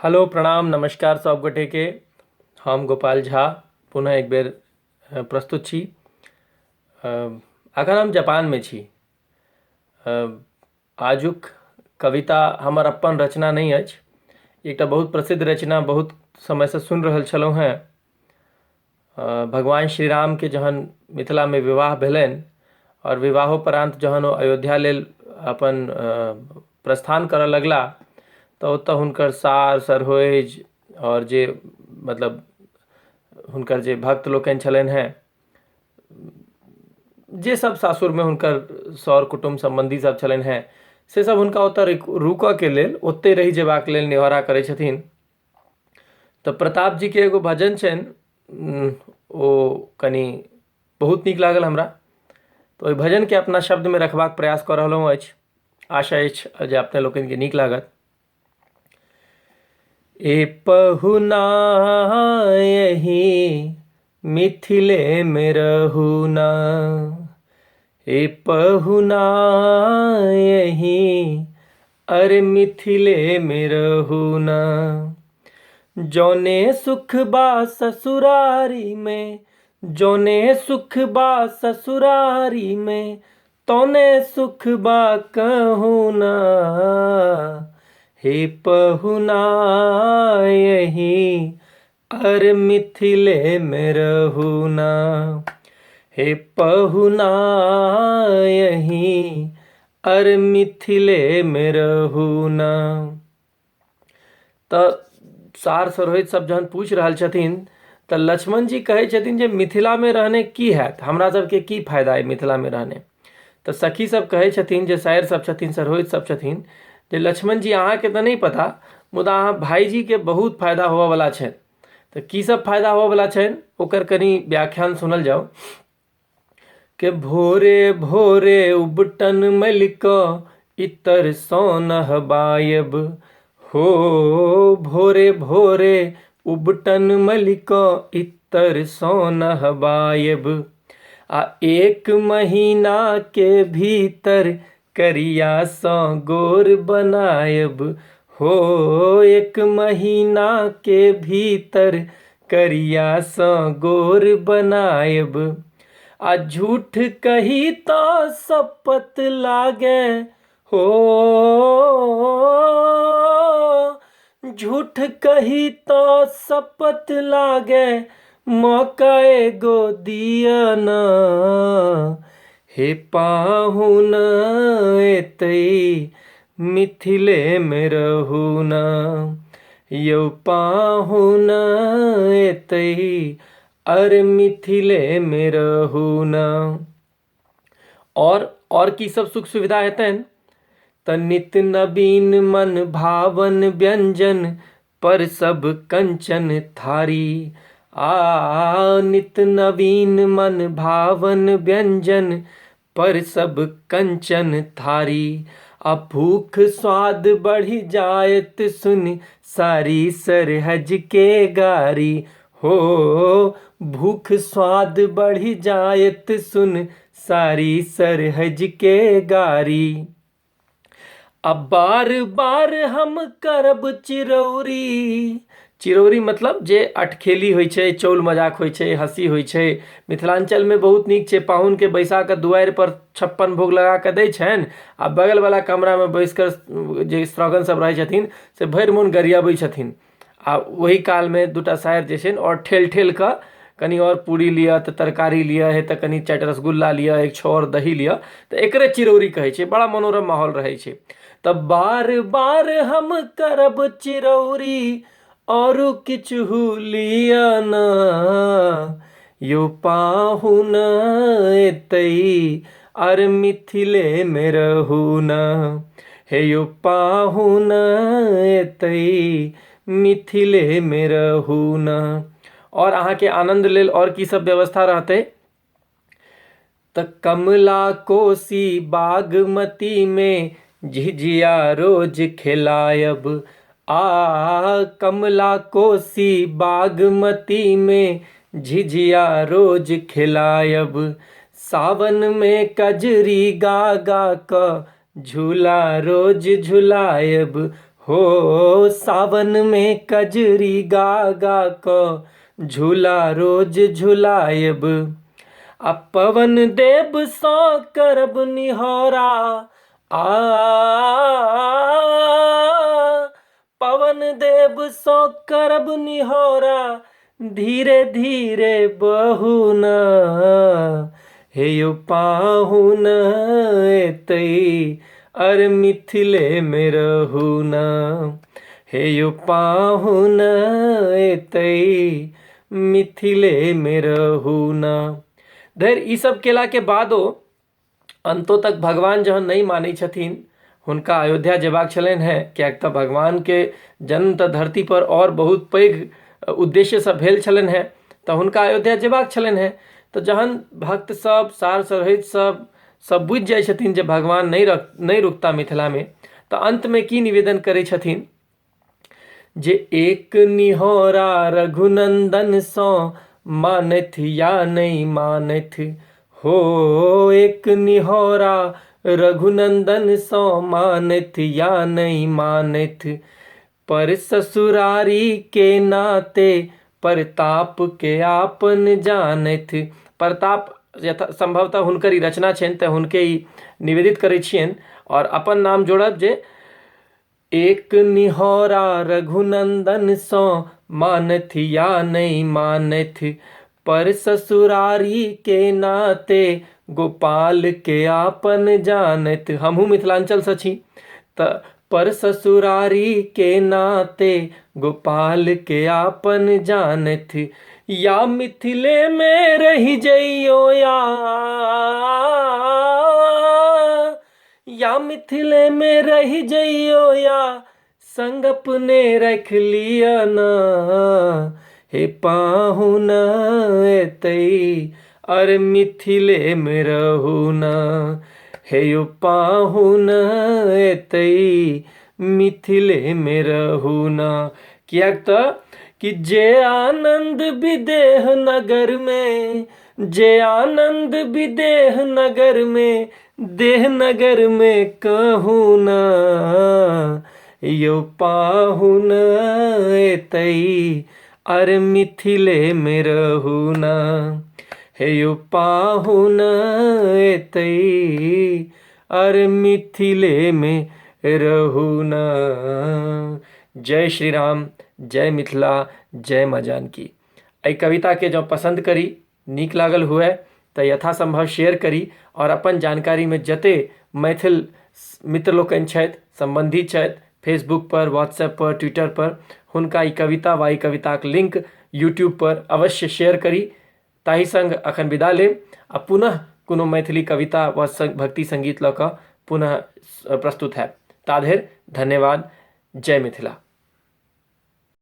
Hello प्रणाम नमस्कार सब गोटे के। हम गोपाल झा पुनः एक बेर प्रस्तुत छी। अखन हम जापान में छी। आजुक कविता हमर अपन रचना नहीं अछि। एकटा बहुत प्रसिद्ध रचना बहुत समय से सुन रहल छलहुँ हैं। भगवान श्री राम के जहन मिथिला में विवाह भेलनि और विवाहोपरांत जहन ओ अयोध्या लेल अपन प्रस्थान करऽ लगला तऽ ओतऽ हुनकर सार सरहोइज और जे मतलब हुनकर जे भक्त लोकनि छलनि हैं, जे सब सासुर में हुनकर सर कुटुम्ब संबंधी सब छलनि हैं, से सब हुनका ओतऽ रुकऽ के लेल ओतै रहि जेबाक लेल नेहोरा करै छथिन। तऽ प्रताप जी के एगो भजन छनि, ओ कनि बहुत नीक लागल हमरा, तऽ ओहि भजन के अपना शब्द में रखबाक प्रयास कऽ रहलहुँ अछि। आशा अछि जे अपने लोकनि के नीक लागत। ए पहुना यही मिथिले में रहुना, ए पहुना यही अरे मिथिले में रहुना। जौने सुख बा ससुरारी में, जौने सुख बा ससुरारी में, तौने सुख बा कहूना। हे पहुना यही अर मिथिले में रहुना, हे पहुना यही अर मिथिले में रहुना। तऽ सार सरोहित सब जहन पूछ रहल छथिन तऽ लक्ष्मण जी कहे छथिन जे मिथिला में रहने की हैत, हमरा सबके की फायदा है मिथिला में रहने। तऽ सखी सब कहे छथिन, जे सायर सब छथिन, सरोहित सब छथिन, जे लक्ष्मण जी अहाँ के तऽ नहीं पता, मुदा अहाँ भाईजी के बहुत फायदा होबऽ वाला छनि। तऽ की सब फायदा होबऽ वाला छनि ओकर कनी व्याख्यान सुनल जाओ। के भोरे भोरे उबटन मलिक इतर सौ नहबायब, हो भोरे भोरे उबटन मलिक इतर सौ नहबायब। आ एक महीना के भीतर करिया सौ गोर बनायब, हो एक महीना के भीतर करिया सौ गोर बनायब। आ झूठ कही तो शपथ लागे, हो झूठ कही तो शपथ लागे, मौका एगो दिया ना। हे पाहुन एतै मिथिले में रहुना, यौ पाहुन एतै अर मिथिले में रहुना। और की सब सुख सुविधा हेतनि तऽ नित नवीन मन भावन व्यंजन पर सब कंचन थारी। आ नित नवीन मन भावन व्यंजन पर सब कंचन थारी। आ भूख स्वाद बढ़ी जायत सुन सारी सरहज के गारी, हो भूख स्वाद बढ़ी जायत सुन सारी सरहज के गारी। अब बार बार हम करब चिरौरी, चिरौरी मतलब जे अटखेली होइ छै, चौल मजाक होइ छै, हंसी होइ छै। मिथिलांचल में बहुत नीक छै, पाहुन के बैसा के दुआरि पर 56 भोग लगा के दै छनि, आ बगल वाला कमरा में बैस कर जे स्त्रगण सब रहै छथिन से भरि मोन गरियाबै छथिन। आ वही काल में दूटा सायर जे छै और ठेल ठेल के कनी और पूरी लिया तऽ तरकारी लिया है, तऽ कनी 4 रसगुल्ला लिया, एक छौ और दही लिया, तऽ एकरे चिरौरी कहै छै। बड़ा मनोरम माहौल रहै छै। तब बार बार हम करब चिरौरी और किछु लिया ना, यो पाहुन एतै अर मिथिले में रहुना, हे यो पाहुन एतै मिथिले में रहुना। और अहाँ के आनंद लेल और की सब व्यवस्था रहते तऽ कमला कोसी बागमती में झिझिया रोज खिलायब। आ कमला कोसी बागमती में झिझिया रोज खिलायब। सावन में कजरी गा गा क झूला रोज झुलायब, हो सावन में कजरी गा गा क झूला रोज झुलायब, आ पवन देव सो करब निहोरा, आ पवन देव सो करब निहोरा, धीरे धीरे बहुना, हे यो पाहुन एतई अर मिथिले में रहुना, हे यो पाहुन एतई मिथिले में रहुना। धैर ई सब केला के बादो अंतो तक भगवान जहन नहीं मानै छथिन, हुनका अयोध्या जेबाक छलनि हैं, किएक तऽ भगवान के जन्म तऽ धरती पर और बहुत पैघ उद्देश्य से भेल छलनि हैं, तऽ हुनका अयोध्या जेबाक छलनि हैं। तऽ जहन भक्त सब सार सहित सब बुझि जाइ छथिन जे भगवान नहीं रुकता मिथिला में, तऽ अंत में की निवेदन करै छथिन जे एक निहोरा रघुनंदन सो मानथ या नहीं मानथ, हो एक निहोरा रघुनंदन सो मानथ या नहीं मानथ, पर ससुरारी के नाते प्रताप के आपन जानथ। प्रताप संभवतः हुनकर ई रचना छनि, तऽ हुनके ई निवेदित करै छियनि और अपन नाम जोड़ब जे एक निहोरा रघुनंदन सो मानथ या नहीं मानथ, पर ससुरारी के नाते गोपाल के आपन जानत। हमहू मिथिलांचल से छी, तऽ पर ससुरारी के नाते गोपाल के आपन जानत, या मिथिले में रही जइयो या मिथिले में रही जइयो या संग अपने रख लिया ना, हे पाहुन एतई अर मिथिले में रहुना, हे यो पाहुन एतई मिथिले में रहुना। कियाक तऽ कि जे आनंद विदेह नगर में, जे आनंद विदेह नगर में, देह नगर में कहूँ ना, यो पाहुन एतई अर मिथिले में रहुना, हे यो पाहुन एतई अर मिथिले में रहुना। जय श्री राम, जय मिथिला, जय माँ जानकी। एहि कविता के जो पसंद करी, नीक लागल हुए तऽ यथासंभव शेयर करी और अपन जानकारी में जते मैथिल मित्र लोकनि छथि, संबंधी छथि, फेसबुक पर, व्हाट्सएप पर, ट्विटर पर, हुनका ई कविता वा ई कविताक लिंक यूट्यूब पर अवश्य शेयर करी। ताहि संग अखन विदा लेब आ पुनः कोनो मैथिली कविता वा भक्ति संगीत लऽ कऽ पुनः प्रस्तुत हैब। ताधरि धन्यवाद। जय मिथिला।